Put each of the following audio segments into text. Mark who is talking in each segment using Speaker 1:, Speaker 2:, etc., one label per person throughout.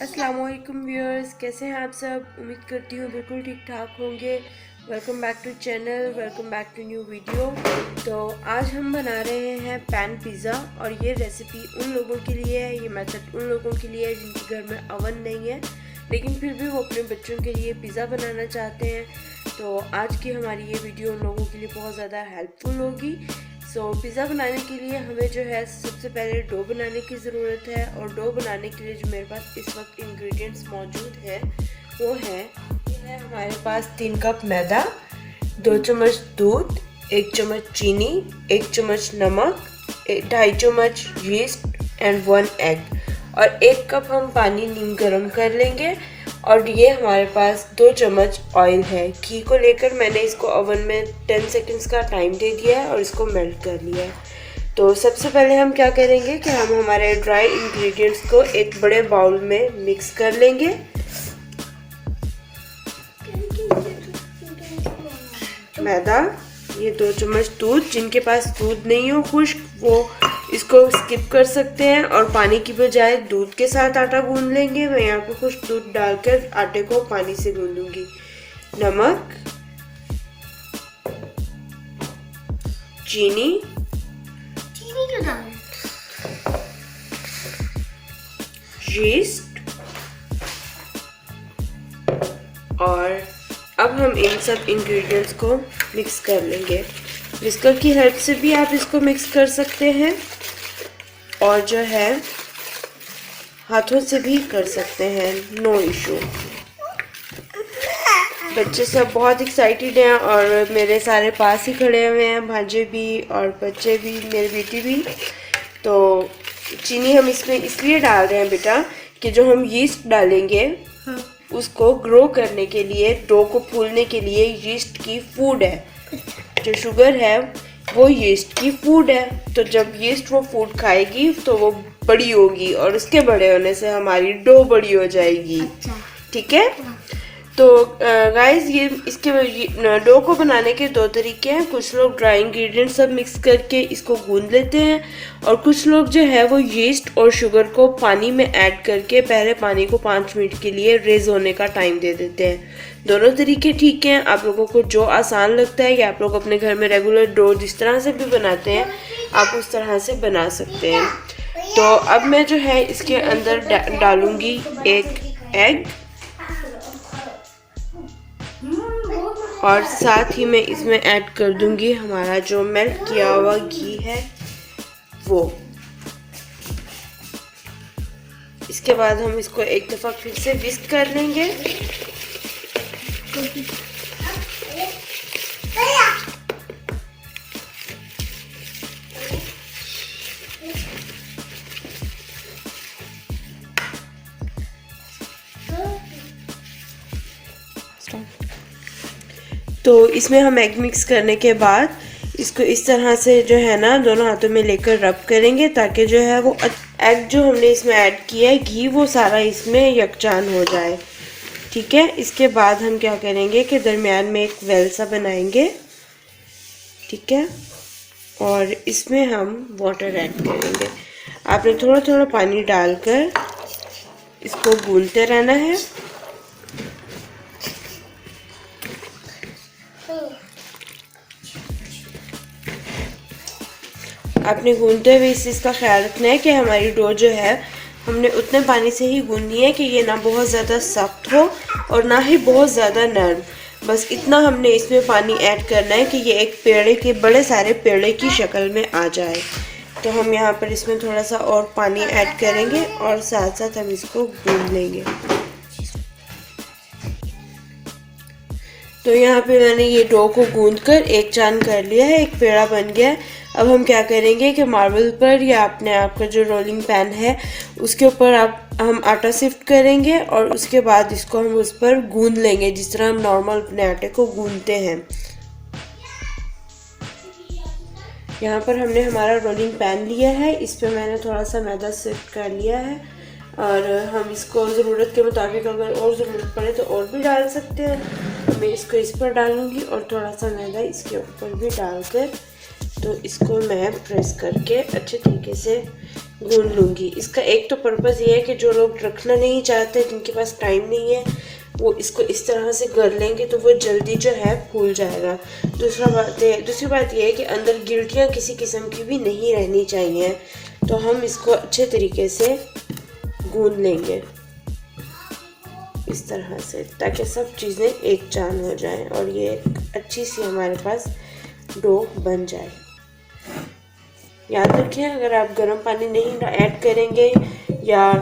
Speaker 1: अस्सलाम वालेकुम व्यूअर्स, कैसे हैं आप सब। उम्मीद करती हूँ बिल्कुल ठीक ठाक होंगे। Welcome back to channel, welcome back to new video. तो आज हम बना रहे हैं पैन पिज़्ज़ा और ये रेसिपी उन लोगों के लिए है, ये मेथड उन लोगों के लिए है जिनके घर में अवन नहीं है लेकिन फिर भी वो अपने बच्चों के लिए पिज़्ज़ा बनाना चाहते हैं। तो आज की हमारी ये वीडियो उन लोगों के लिए बहुत ज़्यादा हेल्पफुल होगी। पिज़्ज़ा बनाने के लिए हमें जो है सबसे पहले डो बनाने की ज़रूरत है और डो बनाने के लिए जो मेरे पास इस वक्त इंग्रेडिएंट्स मौजूद है वो है हमारे पास 3 कप मैदा, 2 चम्मच दूध, 1 चम्मच चीनी, 1 चम्मच नमक, 2.5 चम्मच यीस्ट एंड 1 एग और 1 कप हम पानी नीम गर्म कर लेंगे। और ये हमारे पास 2 चम्मच ऑयल है। घी को लेकर मैंने इसको ओवन में 10 सेकंड्स का टाइम दे दिया है और इसको मेल्ट कर लिया है। तो सबसे पहले हम क्या करेंगे कि हम हमारे ड्राई इंग्रेडिएंट्स को एक बड़े बाउल में मिक्स कर लेंगे। मैदा, ये 2 चम्मच दूध, जिनके पास दूध नहीं हो खुश्क वो इसको स्किप कर सकते हैं और पानी की बजाय दूध के साथ आटा गूंद लेंगे। मैं यहाँ पे खुश्क दूध डालकर आटे को पानी से गूंदूंगी। नमक, चीनी क्यों डालें, यीस्ट और अब हम इन सब इंग्रेडिएंट्स को मिक्स कर लेंगे। विस्कर की हेल्प से भी आप इसको मिक्स कर सकते हैं और जो है हाथों से भी कर सकते हैं, नो इशू। बच्चे सब बहुत एक्साइटेड हैं और मेरे सारे पास ही खड़े हुए हैं, भांजे भी और बच्चे भी, मेरी बेटी भी। तो चीनी हम इसमें इसलिए डाल रहे हैं बेटा कि जो हम यीस्ट डालेंगे उसको ग्रो करने के लिए, डो को फूलने के लिए यीस्ट की फूड है। जो शुगर है वो यीस्ट की फूड है। तो जब यीस्ट वो फूड खाएगी तो वो बड़ी होगी और उसके बड़े होने से हमारी डो बड़ी हो जाएगी। ठीक है। तो गाइस ये इसके डो को बनाने के 2 तरीके हैं। कुछ लोग ड्राई इंग्रेडिएंट सब मिक्स करके इसको गूंद लेते हैं और कुछ लोग जो है वो यीस्ट और शुगर को पानी में ऐड करके पहले पानी को 5 मिनट के लिए रेज होने का टाइम दे देते हैं। दोनों तरीके ठीक हैं। आप लोगों को जो आसान लगता है या आप लोग अपने घर में रेगुलर डो जिस तरह से भी बनाते हैं आप उस तरह से बना सकते हैं। तो अब मैं जो है इसके अंदर डालूंगी 1 एग और साथ ही मैं इसमें ऐड कर दूंगी हमारा जो मेल्ट किया हुआ घी है वो। इसके बाद हम इसको एक दफ़ा फिर से विस्क कर लेंगे। तो इसमें हम एग मिक्स करने के बाद इसको इस तरह से जो है ना दोनों हाथों में लेकर रब करेंगे ताकि जो है वो एग जो हमने इसमें ऐड किया है घी वो सारा इसमें यकजान हो जाए। ठीक है। इसके बाद हम क्या करेंगे कि दरमियान में एक वेल सा बनाएंगे। ठीक है। और इसमें हम वाटर ऐड करेंगे। आपने थोड़ा थोड़ा पानी डालकर इसको गूंदते रहना है। आपने गूंदते हुए इस चीज़ का ख्याल रखना है कि हमारी डो जो है हमने उतने पानी से ही गूंदनी है कि ये ना बहुत ज़्यादा सख्त हो और ना ही बहुत ज़्यादा नरम। बस इतना हमने इसमें पानी ऐड करना है कि ये एक पेड़े के बड़े सारे पेड़े की शक्ल में आ जाए। तो हम यहाँ पर इसमें थोड़ा सा और पानी ऐड करेंगे और साथ साथ हम इसको गूंद लेंगे। तो यहाँ पे मैंने ये डो को गूंद कर एक चांद कर लिया है, एक पेड़ा बन गया है। अब हम क्या करेंगे कि मार्बल पर या अपने आपका जो रोलिंग पैन है उसके ऊपर हम आटा शिफ्ट करेंगे और उसके बाद इसको हम उस पर गूंद लेंगे जिस तरह हम नॉर्मल अपने आटे को गूंदते हैं। यहाँ पर हमने हमारा रोलिंग पैन लिया है, इस पर मैंने थोड़ा सा मैदा शिफ्ट कर लिया है और हम इसको ज़रूरत के मुताबिक अगर और ज़रूरत पड़े तो और भी डाल सकते हैं। मैं इसको इस पर डालूँगी और थोड़ा सा मैदा इसके ऊपर भी डालकर तो इसको मैं प्रेस करके अच्छे तरीके से गूंद लूँगी। इसका एक तो पर्पज़ ये है कि जो लोग रखना नहीं चाहते, जिनके पास टाइम नहीं है, वो इसको इस तरह से कर लेंगे तो वो जल्दी जो है फूल जाएगा। दूसरी बात ये है कि अंदर गिल्टियाँ किसी किस्म की भी नहीं रहनी चाहिए, तो हम इसको अच्छे तरीके से गूंद लेंगे इस तरह से, ताकि सब चीज़ें एक जान हो जाएं और ये अच्छी सी हमारे पास डो बन जाए। याद रखें, अगर आप गर्म पानी नहीं ऐड करेंगे या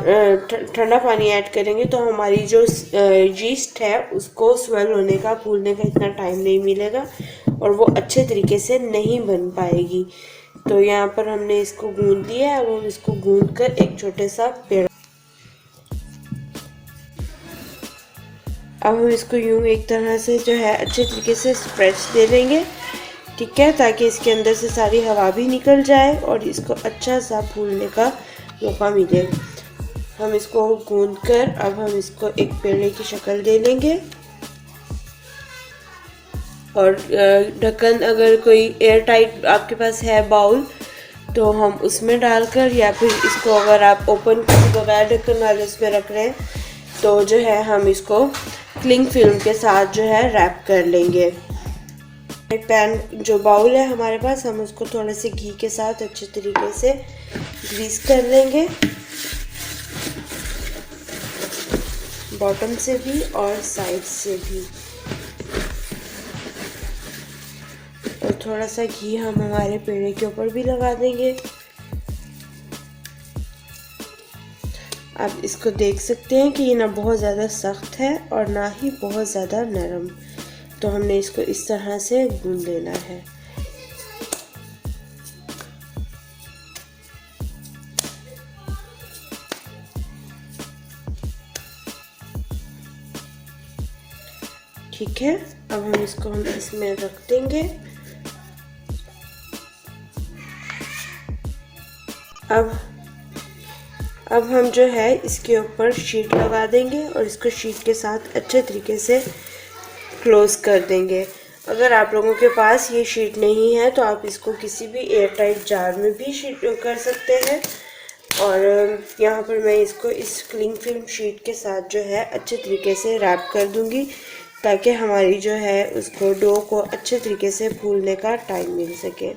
Speaker 1: ठंडा पानी ऐड करेंगे तो हमारी जो यीस्ट है उसको स्वेल होने का, फूलने का इतना टाइम नहीं मिलेगा और वो अच्छे तरीके से नहीं बन पाएगी। तो यहाँ पर हमने इसको गूंद दिया है। अब हम इसको गूंद कर एक छोटे सा पेड़, अब हम इसको यूं एक तरह से जो है अच्छे तरीके से स्प्रेड दे देंगे, ठीक है, ताकि इसके अंदर से सारी हवा भी निकल जाए और इसको अच्छा सा फूलने का मौका मिले। हम इसको गूंद कर अब हम इसको एक पेड़े की शक्ल दे लेंगे और ढक्कन, अगर कोई एयर टाइट आपके पास है बाउल, तो हम उसमें डालकर, या फिर इसको अगर आप ओपन बगैर ढक्कन वाले उसमें रख रहे हैं तो जो है हम इसको क्लिंग फिल्म के साथ जो है रैप कर लेंगे। पैन जो बाउल है हमारे पास, हम उसको थोड़े से घी के साथ अच्छे तरीके से ग्रीस कर लेंगे, बॉटम से भी और साइड से भी। और थोड़ा सा घी हम हमारे पेड़े के ऊपर भी लगा देंगे। आप इसको देख सकते हैं कि ये ना बहुत ज़्यादा सख्त है और ना ही बहुत ज़्यादा नरम, तो हमने इसको इस तरह से गूंद लेना है। ठीक है, अब हम इसको इसमें रख देंगे। अब हम जो है इसके ऊपर शीट लगा देंगे और इसको शीट के साथ अच्छे तरीके से क्लोज कर देंगे। अगर आप लोगों के पास ये शीट नहीं है तो आप इसको किसी भी एयर टाइट जार में भी शीट कर सकते हैं। और यहाँ पर मैं इसको इस क्लिंग फिल्म शीट के साथ जो है अच्छे तरीके से रैप कर दूँगी, ताकि हमारी जो है उसको डो को अच्छे तरीके से फूलने का टाइम मिल सके।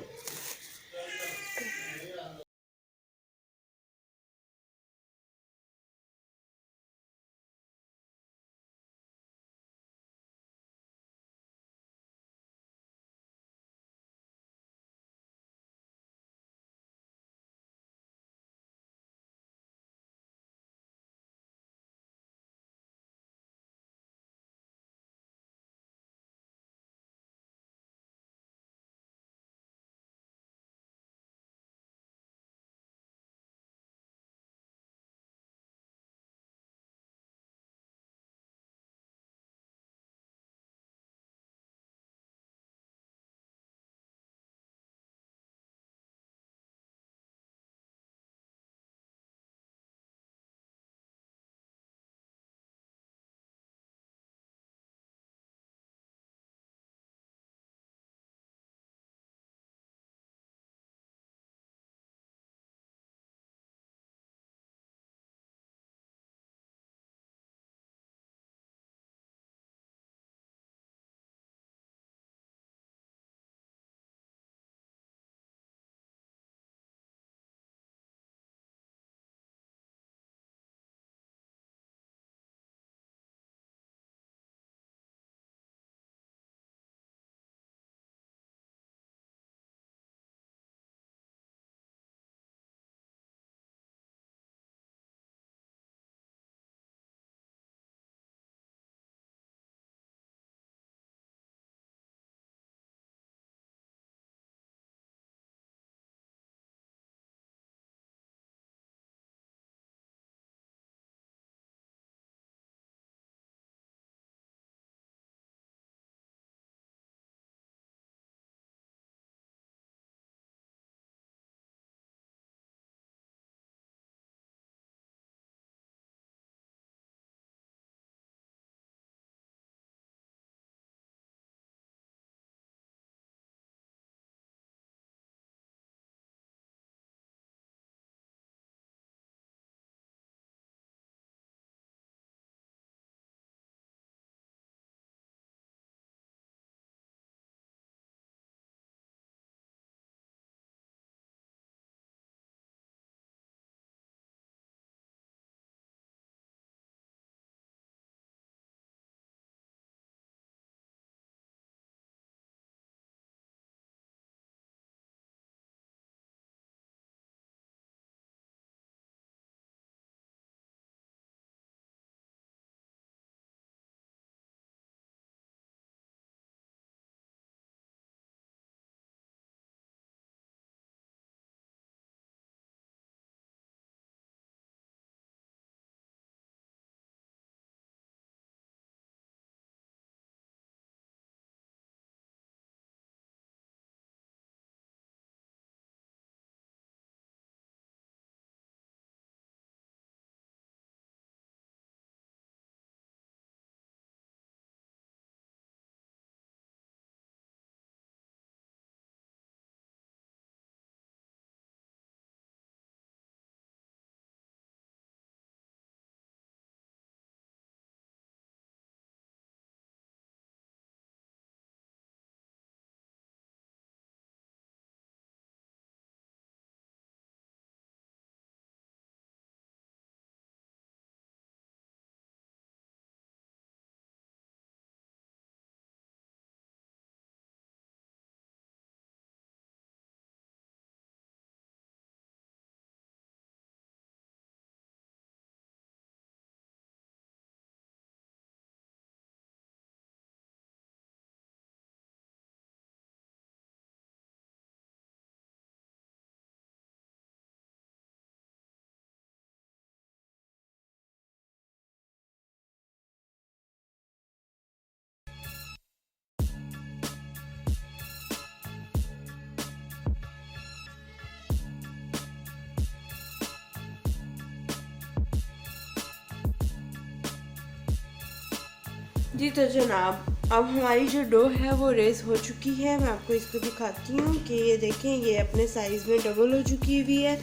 Speaker 1: जी तो जनाब, अब हमारी जो डो है वो रेस हो चुकी है। मैं आपको इसको दिखाती हूँ कि ये देखें, ये अपने साइज़ में डबल हो चुकी हुई है।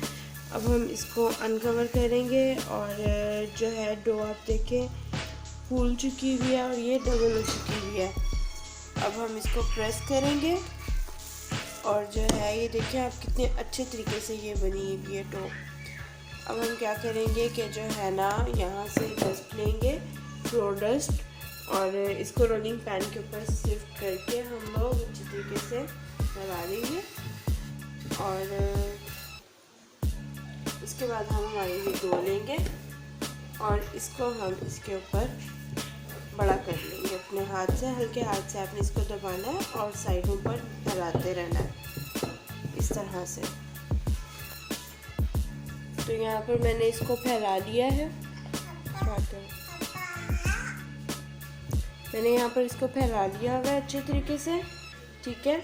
Speaker 1: अब हम इसको अनकवर करेंगे और जो है डो आप देखें फूल चुकी हुई है और ये डबल हो चुकी हुई है। अब हम इसको प्रेस करेंगे और जो है ये देखिए आप कितने अच्छे तरीके से ये बनी हुई है डो। अब हम क्या करेंगे कि जो है ना, यहाँ से डस्ट लेंगे, फ्लोर डस्ट, और इसको रोलिंग पैन के ऊपर शिफ्ट करके हम लोग अच्छी तरीके से लगा देंगे। और उसके बाद हम हमारी ये डो लेंगे और इसको हम इसके ऊपर बड़ा कर लेंगे अपने हाथ से। हल्के हाथ से आपने इसको दबाना है और साइडों पर फैलाते रहना है इस तरह से। तो यहाँ पर मैंने इसको फैला लिया है। मैंने यहाँ पर इसको फैला लिया हुआ है अच्छे तरीके से, ठीक है।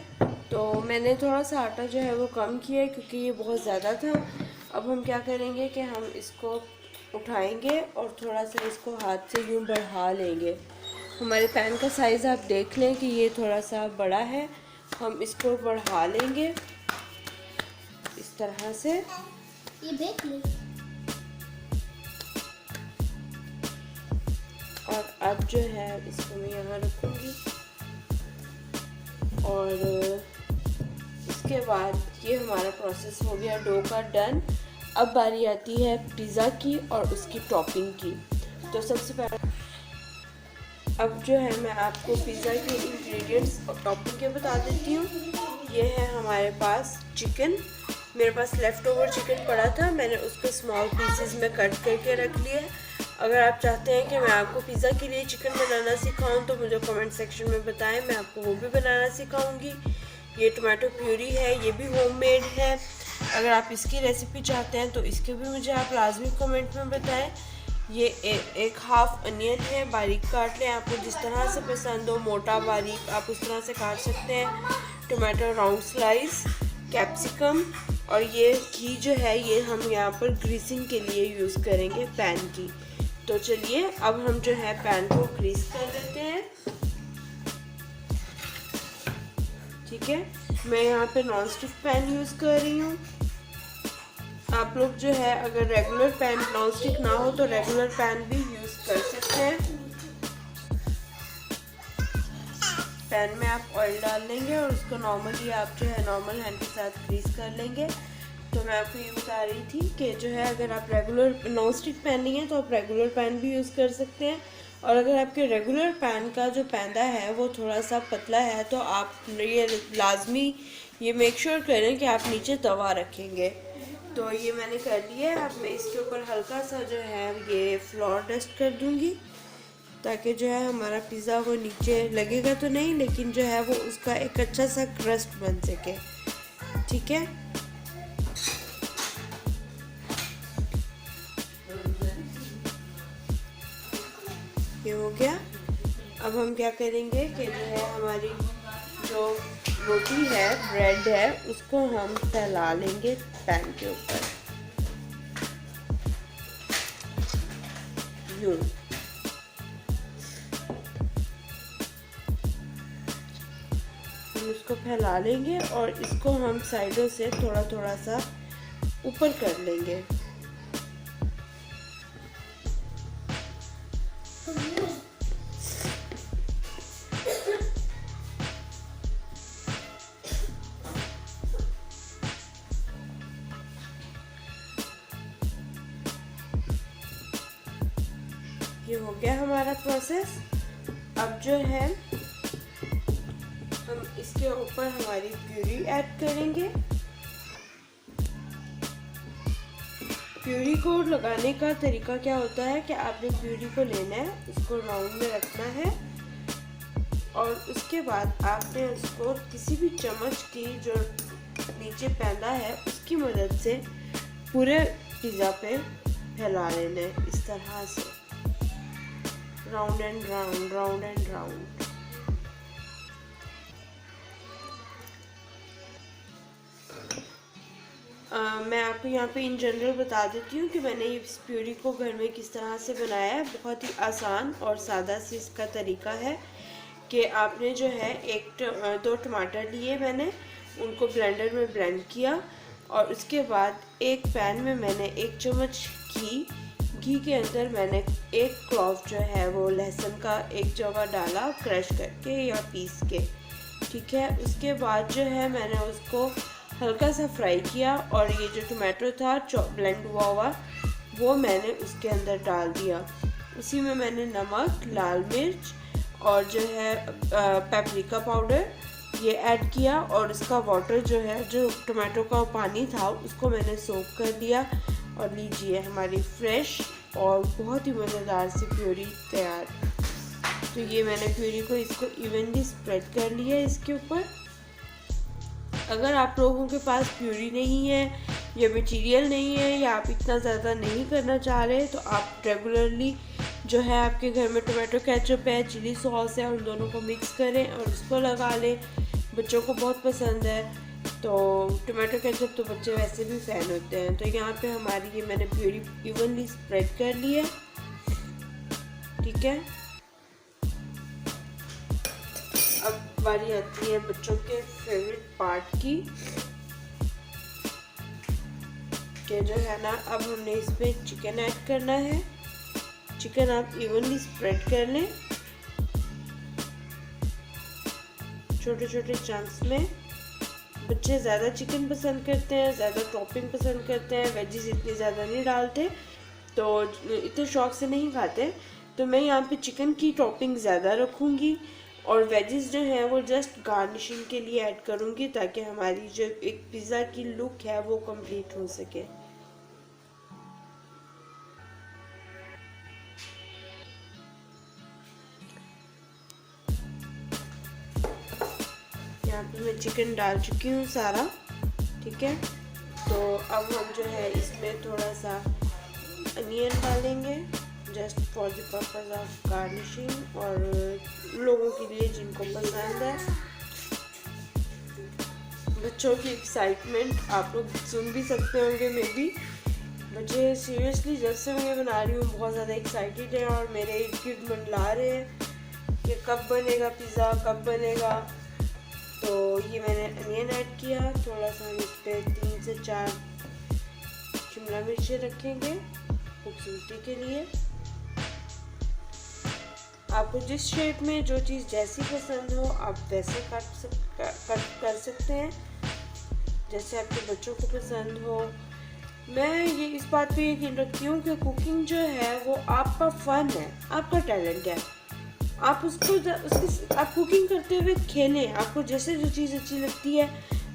Speaker 1: तो मैंने थोड़ा सा आटा जो है वो कम किया है क्योंकि ये बहुत ज़्यादा था। अब हम क्या करेंगे कि हम इसको उठाएंगे और थोड़ा सा इसको हाथ से यूँ बढ़ा लेंगे। हमारे पैन का साइज़ आप देख लें कि ये थोड़ा सा बड़ा है, हम इसको बढ़ा लेंगे इस तरह से।
Speaker 2: ये देख ले।
Speaker 1: और अब जो है इसको मैं यहाँ रखूँगी और इसके बाद ये हमारा प्रोसेस हो गया डो का डन। अब बारी आती है पिज़्ज़ा की और उसकी टॉपिंग की। तो सबसे पहले अब जो है मैं आपको पिज़्ज़ा के इंग्रेडिएंट्स और टॉपिंग के बता देती हूँ। ये है हमारे पास चिकन, मेरे पास लेफ़्ट ओवर चिकन पड़ा था, मैंने उसको स्मॉल पीसेस में कट करके रख लिया। अगर आप चाहते हैं कि मैं आपको पिज़्ज़ा के लिए चिकन बनाना सिखाऊं तो मुझे कमेंट सेक्शन में बताएं, मैं आपको वो भी बनाना सिखाऊंगी। ये टमाटो प्यूरी है, ये भी होममेड है। अगर आप इसकी रेसिपी चाहते हैं तो इसके भी मुझे आप लाजमी कमेंट में बताएं। ये एक हाफ अनियन है, बारीक काट लें, आपको जिस तरह से पसंद हो, मोटा बारीक आप उस तरह से काट सकते हैं। टमाटो राउंड स्लाइस, कैप्सिकम, और ये घी जो है ये हम यहाँ पर ग्रीसिंग के लिए यूज़ करेंगे पैन की। तो चलिए अब हम जो है पैन को ग्रीस कर देते हैं, ठीक है। मैं यहाँ पे नॉन स्टिक पैन यूज़ कर रही हूँ। आप लोग जो है अगर रेगुलर पैन नॉन स्टिक ना हो तो रेगुलर पैन भी यूज़ कर सकते हैं। पैन में आप ऑयल डाल लेंगे और उसको नॉर्मली आप जो है नॉर्मल हैंड के साथ ग्रीस कर लेंगे। तो मैं आपको ये बता रही थी कि जो है अगर आप रेगुलर नॉन स्टिक पैन नहीं है तो आप रेगुलर पैन भी यूज़ कर सकते हैं। और अगर आपके रेगुलर पैन का जो पैंदा है वो थोड़ा सा पतला है तो आप ये लाजमी ये मेक श्योर करें कि आप नीचे तवा रखेंगे। तो ये मैंने कर लिया है। अब मैं इसके ऊपर हल्का सा जो है ये फ्लोर डस्ट कर दूँगी ताकि जो है हमारा पिज़्ज़ा वो नीचे लगेगा तो नहीं, लेकिन जो है वो उसका एक अच्छा सा क्रस्ट बन सके, ठीक है। ये हो गया। अब हम क्या करेंगे कि जो है हमारी जो रोटी है, ब्रेड है, उसको हम फैला लेंगे पैन के ऊपर यूँ। हम इसको फैला लेंगे और इसको हम साइडों से थोड़ा थोड़ा सा ऊपर कर लेंगे। ये हो गया हमारा प्रोसेस। अब जो है हम इसके ऊपर हमारी प्यूरी ऐड करेंगे। प्यूरी को लगाने का तरीका क्या होता है कि आपने प्यूरी को लेना है, इसको राउंड में रखना है और उसके बाद आपने उसको किसी भी चम्मच की जो नीचे पैंदा है उसकी मदद से पूरे पिज़्ज़ा पे फैला लेना है इस तरह से, round and round, round and round. मैं आपको यहाँ पे इन जनरल बता देती हूँ कि मैंने इस प्यूरी को घर में किस तरह से बनाया है। बहुत ही आसान और सादा सी इसका तरीका है कि आपने जो है दो टमाटर लिए मैंने, उनको ब्लेंडर में ब्लेंड किया और उसके बाद एक पैन में मैंने 1 चम्मच घी के अंदर मैंने 1 क्लॉव जो है वो लहसुन का एक जगह डाला क्रश करके या पीस के, ठीक है। उसके बाद जो है मैंने उसको हल्का सा फ्राई किया और ये जो टमाटो था ब्लेंड हुआ वो मैंने उसके अंदर डाल दिया। उसी में मैंने नमक, लाल मिर्च और जो है पेपरिका पाउडर ये ऐड किया और इसका वाटर जो है, जो टमाटो का पानी था, उसको मैंने सोक कर दिया। और लीजिए हमारी फ्रेश और बहुत ही मज़ेदार सी प्यूरी तैयार। तो ये मैंने प्यूरी को इसको इवनली स्प्रेड कर लिया इसके ऊपर। अगर आप लोगों के पास प्यूरी नहीं है या मटेरियल नहीं है या आप इतना ज़्यादा नहीं करना चाह रहे, तो आप रेगुलरली जो है आपके घर में टोमेटो केचप है, चिली सॉस है, उन दोनों को मिक्स करें और उसको लगा लें। बच्चों को बहुत पसंद है, तो टोमेटो केचप तो बच्चे वैसे भी फ़ैन होते हैं। तो यहाँ पे हमारी ये मैंने प्यूरी इवनली स्प्रेड कर ली है, ठीक है। अब बारी आती है बच्चों के फेवरेट पार्ट की, कि जो है ना, अब हमने इसमें चिकन ऐड करना है। चिकन आप इवनली स्प्रेड कर लें छोटे छोटे चंक्स में। बच्चे ज़्यादा चिकन पसंद करते हैं, ज़्यादा टॉपिंग पसंद करते हैं, वेजिस इतनी ज़्यादा नहीं डालते, तो इतने शौक से नहीं खाते। तो मैं यहाँ पे चिकन की टॉपिंग ज़्यादा रखूँगी और वेजिस जो हैं वो जस्ट गार्निशिंग के लिए ऐड करूँगी, ताकि हमारी जो एक पिज़्ज़ा की लुक है वो कंप्लीट हो सके। यहाँ पे मैं चिकन डाल चुकी हूँ सारा, ठीक है। तो अब हम जो है इसमें थोड़ा सा अनियन डालेंगे, just for the purpose of garnishing, और लोगों के लिए जिनको पसंद है। बच्चों की एक्साइटमेंट आप लोग सुन भी सकते होंगे मे बी। बच्चे सीरियसली जब से मैं बना रही हूँ बहुत ज़्यादा एक्साइटेड है और मेरे इर्द गिर्द मंडला रहे हैं कि कब बनेगा पिज़्ज़ा, कब बनेगा। तो ये मैंने अनियन ऐड किया, थोड़ा सा हम इस पर 3 से 4 शिमला मिर्चें रखेंगे खूबसूरती के लिए। आपको जिस शेप में जो चीज़ जैसी पसंद हो आप वैसे कट कर सकते हैं, जैसे आपके बच्चों को पसंद हो। मैं ये इस बात पे यकीन रखती हूँ कि कुकिंग जो है वो आपका फ़न है, आपका टैलेंट है। आप आप कुकिंग करते हुए खेलें, आपको जैसे जो चीज़ अच्छी लगती है।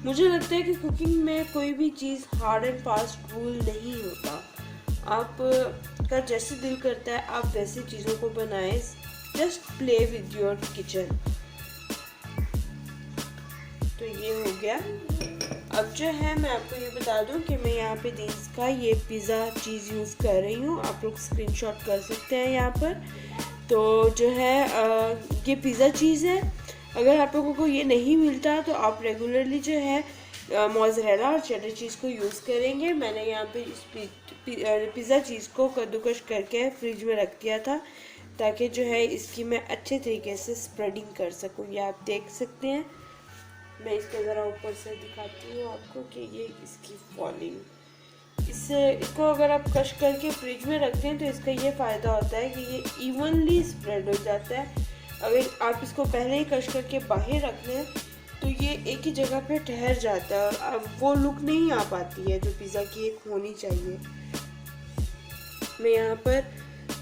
Speaker 1: मुझे लगता है कि कुकिंग में कोई भी चीज़ हार्ड एंड फास्ट रूल नहीं होता। आप का जैसे दिल करता है आप वैसी चीज़ों को बनाएं। Just play with your kitchen. तो ये हो गया। अब जो है मैं आपको ये बता दूं कि मैं यहाँ पे दीज का ये पिज़्ज़ा चीज़ यूज़ कर रही हूँ। आप लोग स्क्रीनशॉट कर सकते हैं यहाँ पर। तो जो है ये पिज़्ज़ा चीज़ है। अगर आप लोगों को ये नहीं मिलता तो आप रेगुलरली जो है मोज़रेला और चेडर चीज़ को यूज़ करेंगे। मैंने यहाँ पे इस पिज़्ज़ा चीज़ को कद्दूकश करके फ्रिज में रख दिया था, ताकि जो है इसकी मैं अच्छे तरीके से स्प्रेडिंग कर सकूँ। ये आप देख सकते हैं। मैं इसको ज़रा ऊपर से दिखाती हूँ आपको कि ये इसकी फॉलिंग। इसको अगर आप कश करके फ्रिज में रखते हैं तो इसका ये फ़ायदा होता है कि ये इवनली स्प्रेड हो जाता है। अगर आप इसको पहले ही कश करके बाहर रख लें तो ये एक ही जगह पे ठहर जाता है और अब वो लुक नहीं आ पाती है जो पिज़्ज़ा की एक होनी चाहिए। मैं यहाँ पर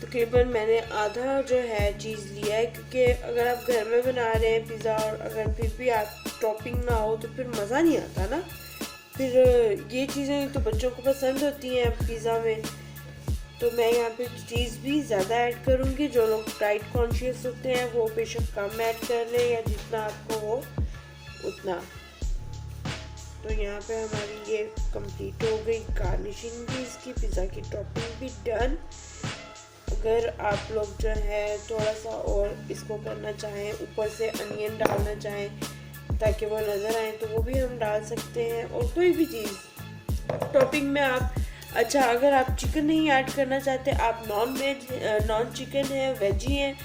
Speaker 1: तकरीबन मैंने आधा जो है चीज़ लिया है, क्योंकि अगर आप घर में बना रहे हैं पिज़्ज़ा और अगर फिर भी आप टॉपिंग ना हो तो फिर मज़ा नहीं आता ना। फिर ये चीज़ें तो बच्चों को पसंद होती हैं पिज़्ज़ा में, तो मैं यहाँ पे चीज़ भी ज़्यादा ऐड करूँगी। जो लोग डाइट कॉन्शियस होते हैं वो बेशक कम ऐड कर लें या जितना आपको हो उतना। तो यहाँ पे हमारी ये कंप्लीट हो गई गार्निशिंग भी, इसकी पिज़्ज़ा की टॉपिंग भी डन। अगर आप लोग जो है थोड़ा सा और इसको करना चाहें, ऊपर से अनियन डालना चाहें ताकि वो नज़र आए, तो वो भी हम डाल सकते हैं। और कोई भी चीज़ टॉपिंग में आप अच्छा अगर आप चिकन नहीं ऐड करना चाहते, आप नॉन चिकन है, वेजी हैं,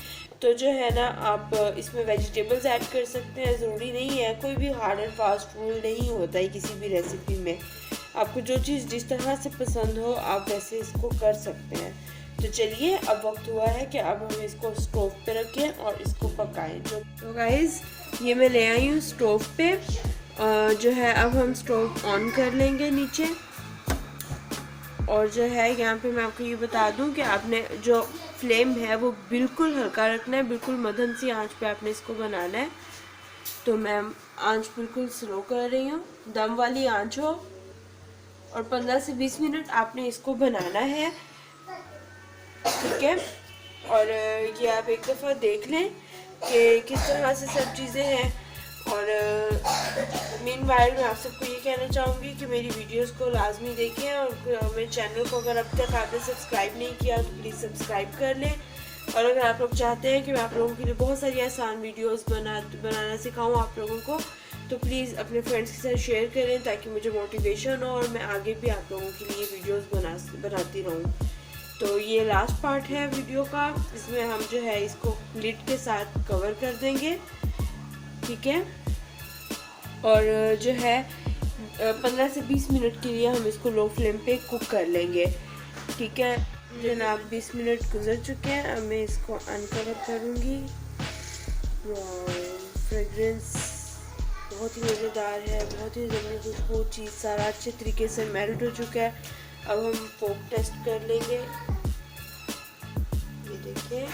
Speaker 1: तो जो है ना आप इसमें वेजिटेबल्स ऐड कर सकते हैं। ज़रूरी नहीं है, कोई भी हार्ड एंड फास्ट रूल नहीं होता है किसी भी रेसिपी में। आपको जो चीज़ जिस तरह से पसंद हो आप वैसे इसको कर सकते हैं। तो चलिए अब वक्त हुआ है कि अब हम इसको स्टोव पे रखें और इसको पकाएं। तो गाइस ये मैं ले आई हूँ स्टोव पे, जो है अब हम स्टोव ऑन कर लेंगे नीचे। और जो है यहाँ पे मैं आपको ये बता दूँ कि आपने जो फ्लेम है वो बिल्कुल हल्का रखना है, बिल्कुल मध्यम सी आंच पे आपने इसको बनाना है। तो मैं आंच बिल्कुल स्लो कर रही हूँ, दम वाली आंच हो, और 15 से 20 मिनट आपने इसको बनाना है, ठीक है। और ये आप एक दफ़ा देख लें कि किस तरह से सब चीज़ें हैं। और मीनवाइल मैं आप सबको ये कहना चाहूँगी कि मेरी वीडियोस को लाजमी देखें, और मेरे चैनल को अगर अब तक आपने सब्सक्राइब नहीं किया तो प्लीज़ सब्सक्राइब कर लें। और अगर आप लोग चाहते हैं कि मैं आप लोगों के लिए बहुत सारी आसान वीडियोस बनाना सिखाऊं आप लोगों को, तो प्लीज़ अपने फ्रेंड्स के साथ शेयर करें ताकि मुझे मोटिवेशन हो और मैं आगे भी आप लोगों के लिए वीडियोस बनाती रहूं। तो ये लास्ट पार्ट है वीडियो का, इसमें हम जो है इसको लिड के साथ कवर कर देंगे, ठीक है। और जो है 15 से 20 मिनट के लिए हम इसको लो फ्लेम पे कुक कर लेंगे, ठीक है जनाब। 20 मिनट गुजर चुके हैं, अब मैं इसको अनकवर करूँगी। फ्रेगरेंस बहुत ही मज़ेदार है, बहुत ही ज़मीनी खुशबू, चीज़ सारा अच्छे तरीके से मेल्ट हो चुका है। अब हम पोक टेस्ट कर लेंगे। ये देखिए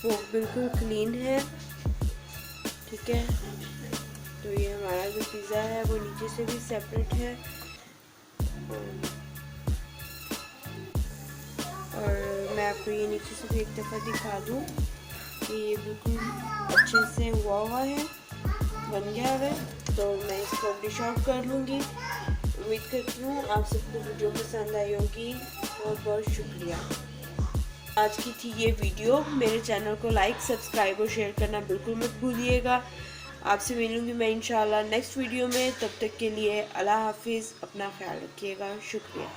Speaker 1: पोक बिल्कुल क्लीन है, ठीक है। तो ये हमारा जो पिज़्ज़ा है वो नीचे से भी सेपरेट है, और मैं आपको ये नीचे से भी एक दफ़ा दिखा दूँ कि ये बिल्कुल अच्छे से हुआ है, बन गया है। तो मैं इसको डिश आउट कर लूँगी। उम्मीद करती हूँ आप सबको वीडियो पसंद आई होगी। बहुत बहुत शुक्रिया। आज की थी ये वीडियो। मेरे चैनल को लाइक, सब्सक्राइब और शेयर करना बिल्कुल मत भूलिएगा। आपसे मिलूँगी मैं इंशाल्लाह नेक्स्ट वीडियो में। तब तक के लिए अल्लाह हाफिज़, अपना ख्याल रखिएगा। शुक्रिया।